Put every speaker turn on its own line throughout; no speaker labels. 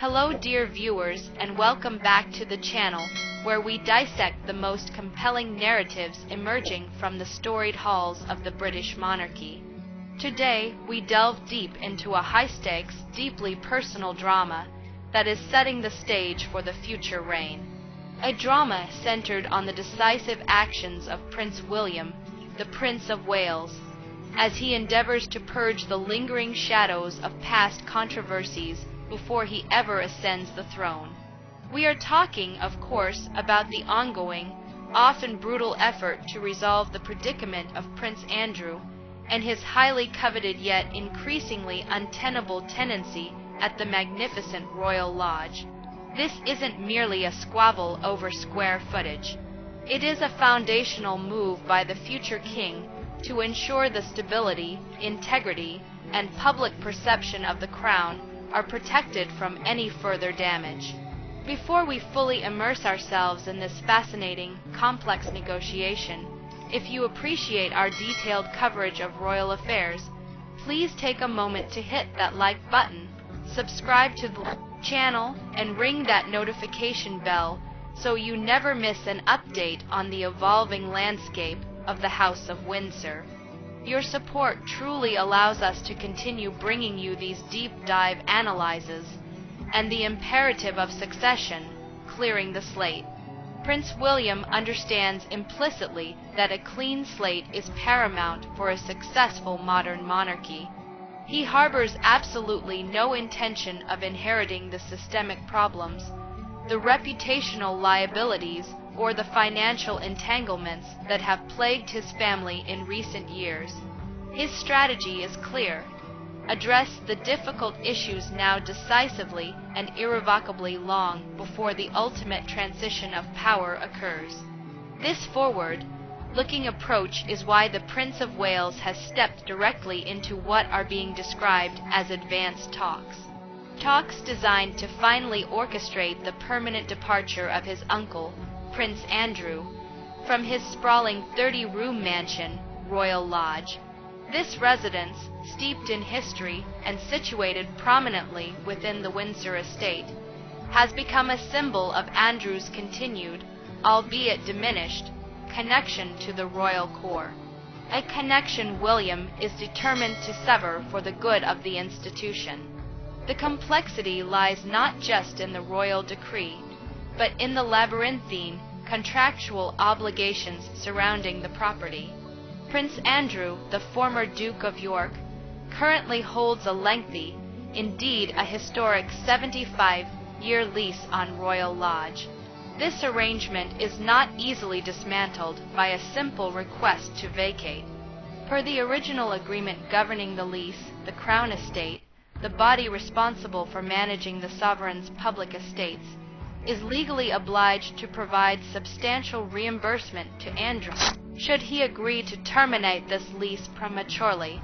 Hello dear viewers, and welcome back to the channel where we dissect the most compelling narratives emerging from the storied halls of the British monarchy. Today we delve deep into a high-stakes, deeply personal drama that is setting the stage for the future reign. A drama centered on the decisive actions of Prince William, the Prince of Wales, as he endeavors to purge the lingering shadows of past controversies before he ever ascends the throne. We are talking, of course, about the ongoing, often brutal effort to resolve the predicament of Prince Andrew and his highly coveted yet increasingly untenable tenancy at the magnificent Royal Lodge. This isn't merely a squabble over square footage. It is a foundational move by the future king to ensure the stability, integrity, and public perception of the crown are protected from any further damage. Before we fully immerse ourselves in this fascinating, complex negotiation, if you appreciate our detailed coverage of royal affairs, please take a moment to hit that like button, subscribe to the channel, and ring that notification bell so you never miss an update on the evolving landscape of the House of Windsor. Your support truly allows us to continue bringing you these deep dive analyses and the imperative of succession, clearing the slate. Prince William understands implicitly that a clean slate is paramount for a successful modern monarchy. He harbors absolutely no intention of inheriting the systemic problems, the reputational liabilities, or the financial entanglements that have plagued his family in recent years. His strategy is clear: address the difficult issues now decisively and irrevocably long before the ultimate transition of power occurs. This forward-looking approach is why the Prince of Wales has stepped directly into what are being described as advanced talks. Talks designed to finally orchestrate the permanent departure of his uncle, Prince Andrew, from his sprawling 30-room mansion, Royal Lodge. This residence, steeped in history and situated prominently within the Windsor estate, has become a symbol of Andrew's continued, albeit diminished, connection to the royal core. A connection William is determined to sever for the good of the institution. The complexity lies not just in the royal decree, but in the labyrinthine, contractual obligations surrounding the property. Prince Andrew, the former Duke of York, currently holds a lengthy, indeed a historic 75-year lease on Royal Lodge. This arrangement is not easily dismantled by a simple request to vacate. Per the original agreement governing the lease, the Crown Estate, the body responsible for managing the sovereign's public estates, is legally obliged to provide substantial reimbursement to Andrew should he agree to terminate this lease prematurely.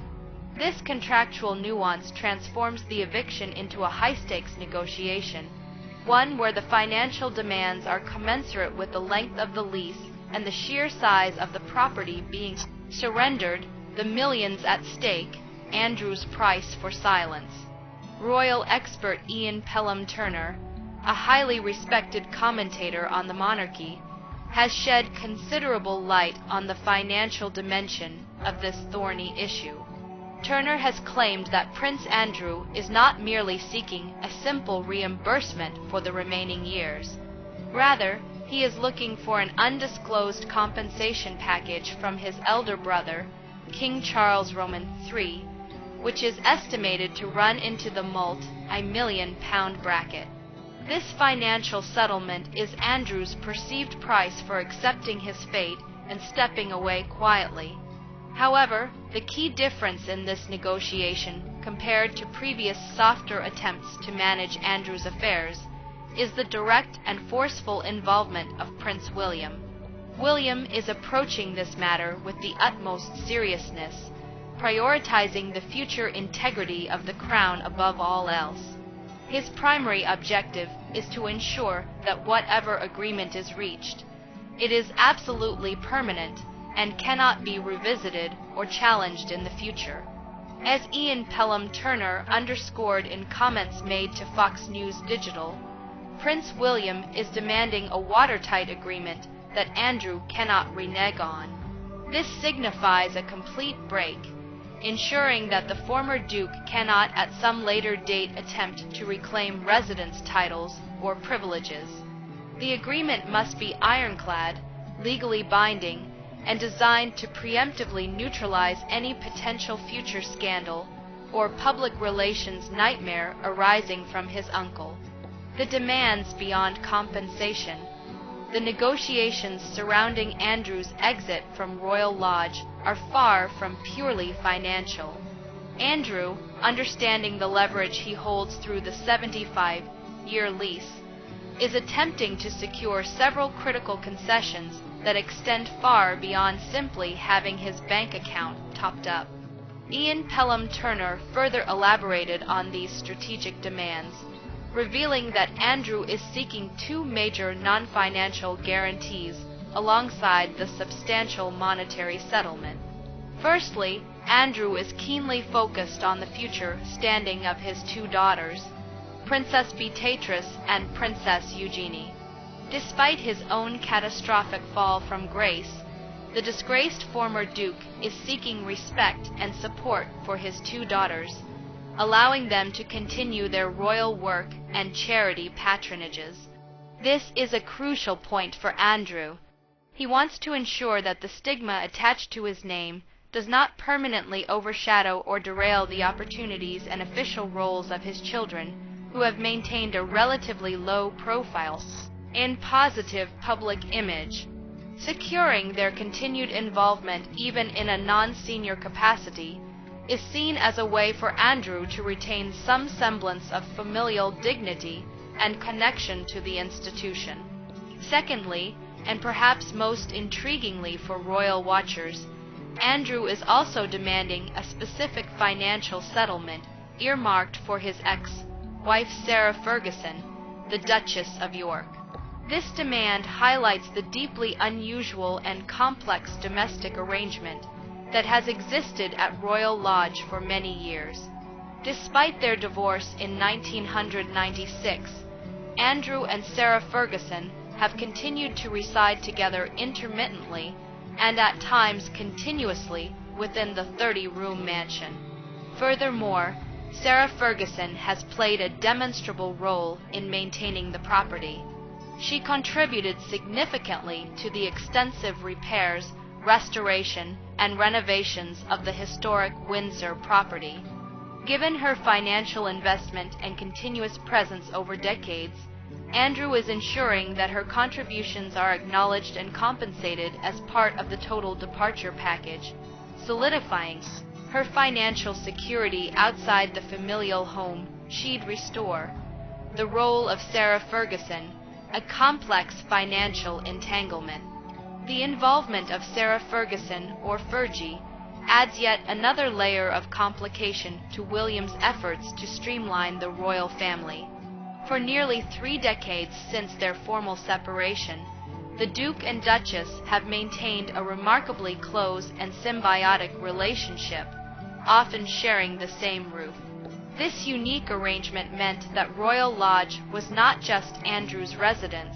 This contractual nuance transforms the eviction into a high-stakes negotiation, one where the financial demands are commensurate with the length of the lease and the sheer size of the property being surrendered, the millions at stake, Andrew's price for silence. Royal expert Ian Pelham-Turner, a highly respected commentator on the monarchy, has shed considerable light on the financial dimension of this thorny issue. Turner has claimed that Prince Andrew is not merely seeking a simple reimbursement for the remaining years. Rather, he is looking for an undisclosed compensation package from his elder brother, King Charles Roman III, which is estimated to run into the multi-million-pound bracket. This financial settlement is Andrew's perceived price for accepting his fate and stepping away quietly. However, the key difference in this negotiation, compared to previous softer attempts to manage Andrew's affairs, is the direct and forceful involvement of Prince William. William is approaching this matter with the utmost seriousness, prioritizing the future integrity of the crown above all else. His primary objective is to ensure that whatever agreement is reached, it is absolutely permanent and cannot be revisited or challenged in the future. As Ian Pelham Turner underscored in comments made to Fox News Digital, Prince William is demanding a watertight agreement that Andrew cannot renege on. This signifies a complete break, ensuring that the former Duke cannot at some later date attempt to reclaim residence titles or privileges. The agreement must be ironclad, legally binding, and designed to preemptively neutralize any potential future scandal or public relations nightmare arising from his uncle. The demands beyond compensation. The negotiations surrounding Andrew's exit from Royal Lodge are far from purely financial. Andrew, understanding the leverage he holds through the 75-year lease, is attempting to secure several critical concessions that extend far beyond simply having his bank account topped up. Ian Pelham Turner further elaborated on these strategic demands, revealing that Andrew is seeking two major non-financial guarantees alongside the substantial monetary settlement. Firstly, Andrew is keenly focused on the future standing of his two daughters, Princess Beatrice and Princess Eugenie. Despite his own catastrophic fall from grace, the disgraced former Duke is seeking respect and support for his two daughters, allowing them to continue their royal work and charity patronages. This is a crucial point for Andrew. He wants to ensure that the stigma attached to his name does not permanently overshadow or derail the opportunities and official roles of his children, who have maintained a relatively low profile and positive public image. Securing their continued involvement even in a non-senior capacity is seen as a way for Andrew to retain some semblance of familial dignity and connection to the institution. Secondly, and perhaps most intriguingly for royal watchers, Andrew is also demanding a specific financial settlement earmarked for his ex-wife Sarah Ferguson, the Duchess of York. This demand highlights the deeply unusual and complex domestic arrangement that has existed at Royal Lodge for many years. Despite their divorce in 1996, Andrew and Sarah Ferguson have continued to reside together intermittently and at times continuously within the 30-room mansion. Furthermore, Sarah Ferguson has played a demonstrable role in maintaining the property. She contributed significantly to the extensive repairs, restoration, and renovations of the historic Windsor property. Given her financial investment and continuous presence over decades, Andrew is ensuring that her contributions are acknowledged and compensated as part of the total departure package, solidifying her financial security outside the familial home she'd restore. The role of Sarah Ferguson, a complex financial entanglement. The involvement of Sarah Ferguson, or Fergie, adds yet another layer of complication to William's efforts to streamline the royal family. For nearly 3 decades since their formal separation, the Duke and Duchess have maintained a remarkably close and symbiotic relationship, often sharing the same roof. This unique arrangement meant that Royal Lodge was not just Andrew's residence,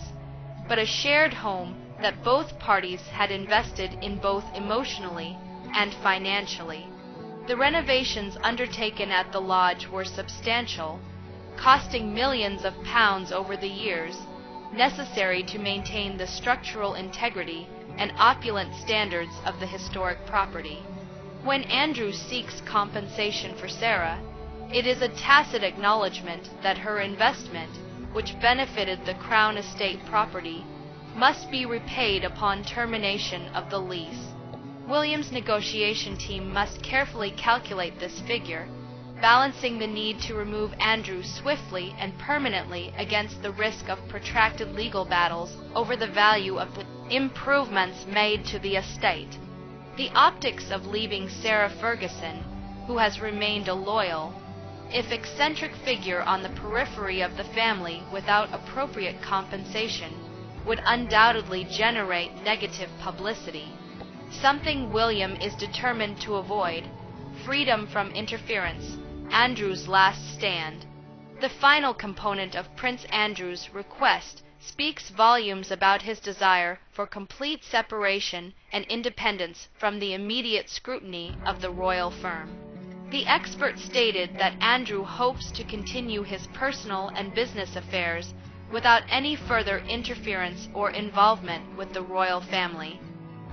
but a shared home that both parties had invested in both emotionally and financially. The renovations undertaken at the lodge were substantial, costing millions of pounds over the years, necessary to maintain the structural integrity and opulent standards of the historic property. When Andrew seeks compensation for Sarah, it is a tacit acknowledgement that her investment, which benefited the Crown Estate property, must be repaid upon termination of the lease. William's negotiation team must carefully calculate this figure, balancing the need to remove Andrew swiftly and permanently against the risk of protracted legal battles over the value of the improvements made to the estate. The optics of leaving Sarah Ferguson, who has remained a loyal, if eccentric figure on the periphery of the family without appropriate compensation, would undoubtedly generate negative publicity, something William is determined to avoid. freedom from interference, Andrew's last stand. The final component of Prince Andrew's request speaks volumes about his desire for complete separation and independence from the immediate scrutiny of the royal firm. The expert stated that Andrew hopes to continue his personal and business affairs without any further interference or involvement with the royal family.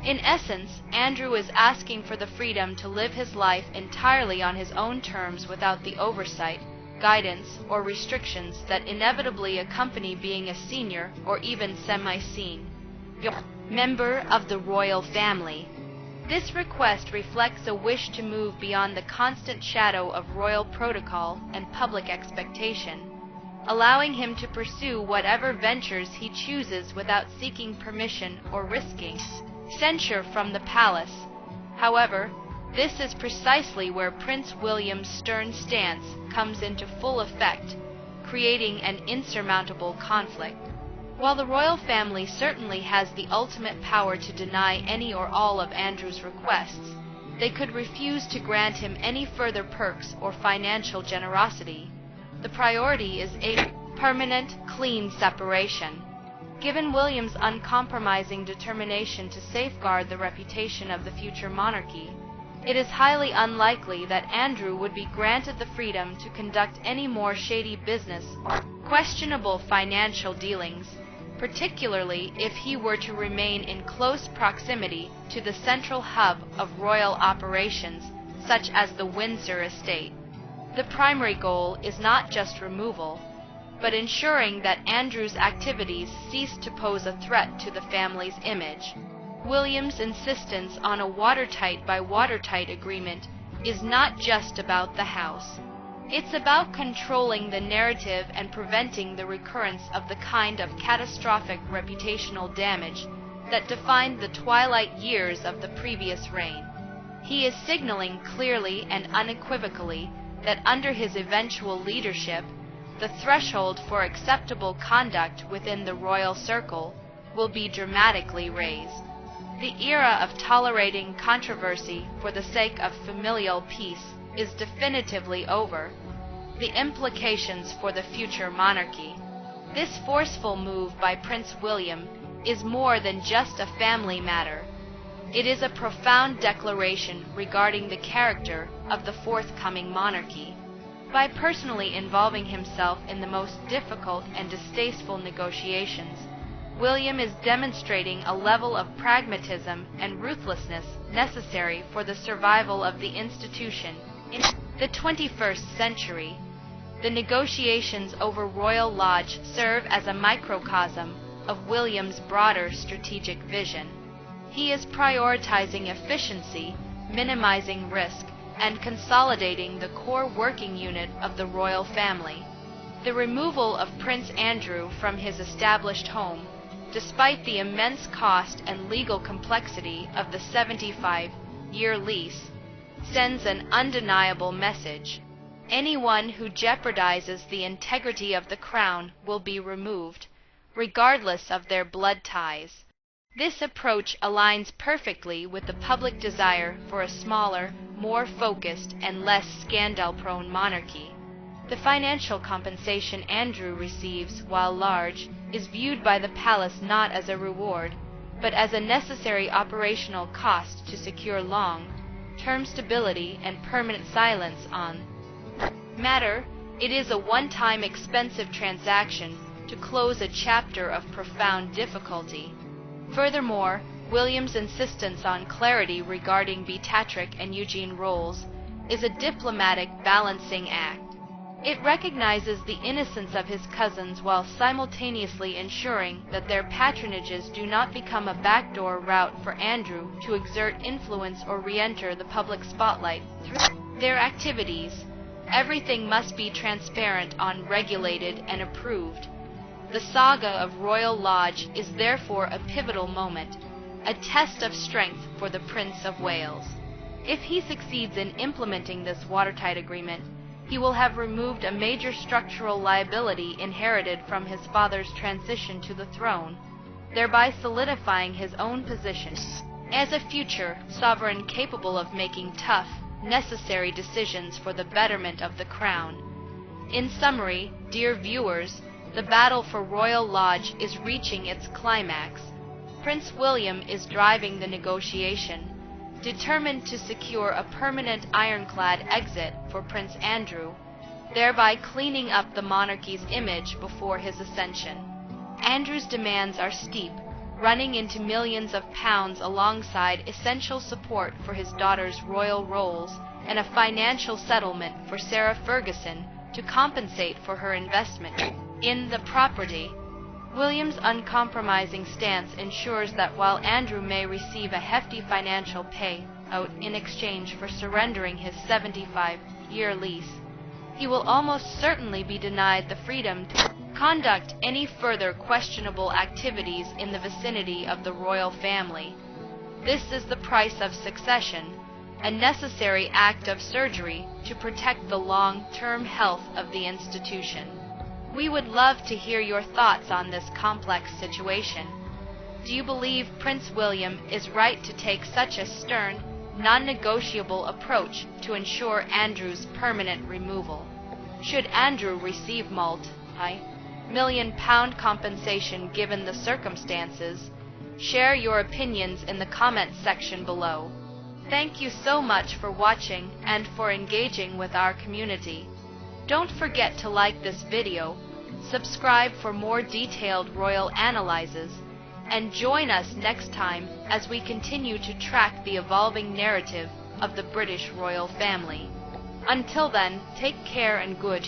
In essence, Andrew is asking for the freedom to live his life entirely on his own terms without the oversight, guidance, or restrictions that inevitably accompany being a senior or even semi-senior member of the royal family. This request reflects a wish to move beyond the constant shadow of royal protocol and public expectation, allowing him to pursue whatever ventures he chooses without seeking permission or risking censure from the palace. However, this is precisely where Prince William's stern stance comes into full effect, creating an insurmountable conflict. While the royal family certainly has the ultimate power to deny any or all of Andrew's requests, they could refuse to grant him any further perks or financial generosity. The priority is a permanent, clean separation. Given William's uncompromising determination to safeguard the reputation of the future monarchy, it is highly unlikely that Andrew would be granted the freedom to conduct any more shady business or questionable financial dealings, particularly if he were to remain in close proximity to the central hub of royal operations, such as the Windsor estate. The primary goal is not just removal, but ensuring that Andrew's activities cease to pose a threat to the family's image. William's insistence on a watertight by watertight agreement is not just about the house. It's about controlling the narrative and preventing the recurrence of the kind of catastrophic reputational damage that defined the twilight years of the previous reign. He is signaling clearly and unequivocally that under his eventual leadership, the threshold for acceptable conduct within the royal circle will be dramatically raised. The era of tolerating controversy for the sake of familial peace is definitively over. The implications for the future monarchy. This forceful move by Prince William is more than just a family matter. It is a profound declaration regarding the character of the forthcoming monarchy. By personally involving himself in the most difficult and distasteful negotiations, William is demonstrating a level of pragmatism and ruthlessness necessary for the survival of the institution in the 21st century. The negotiations over Royal Lodge serve as a microcosm of William's broader strategic vision. He is prioritizing efficiency, minimizing risk, and consolidating the core working unit of the royal family. The removal of Prince Andrew from his established home, despite the immense cost and legal complexity of the 75-year lease, sends an undeniable message. Anyone who jeopardizes the integrity of the crown will be removed, regardless of their blood ties. This approach aligns perfectly with the public desire for a smaller, more focused, and less scandal-prone monarchy. The financial compensation Andrew receives, while large, is viewed by the palace not as a reward, but as a necessary operational cost to secure long-term stability and permanent silence on matter. It is a one-time expensive transaction to close a chapter of profound difficulty. Furthermore, William's insistence on clarity regarding Beatrix and Eugene roles is a diplomatic balancing act. It recognizes the innocence of his cousins while simultaneously ensuring that their patronages do not become a backdoor route for Andrew to exert influence or re-enter the public spotlight through their activities. Everything must be transparent, unregulated, and approved. The saga of Royal Lodge is therefore a pivotal moment, a test of strength for the Prince of Wales. If he succeeds in implementing this watertight agreement, he will have removed a major structural liability inherited from his father's transition to the throne, thereby solidifying his own position as a future sovereign capable of making tough, necessary decisions for the betterment of the crown. In summary, dear viewers, the battle for Royal Lodge is reaching its climax. Prince William is driving the negotiation, determined to secure a permanent ironclad exit for Prince Andrew, thereby cleaning up the monarchy's image before his ascension. Andrew's demands are steep, running into millions of pounds alongside essential support for his daughter's royal roles and a financial settlement for Sarah Ferguson to compensate for her investment in the property. William's uncompromising stance ensures that while Andrew may receive a hefty financial payout in exchange for surrendering his 75-year lease, he will almost certainly be denied the freedom to conduct any further questionable activities in the vicinity of the royal family. This is the price of succession, a necessary act of surgery to protect the long-term health of the institution. We would love to hear your thoughts on this complex situation. Do you believe Prince William is right to take such a stern, non-negotiable approach to ensure Andrew's permanent removal? Should Andrew receive multi-million-pound compensation given the circumstances? Share your opinions in the comments section below. Thank you so much for watching and for engaging with our community. Don't forget to like this video, subscribe for more detailed royal analyses, and join us next time as we continue to track the evolving narrative of the British royal family. Until then, take care and good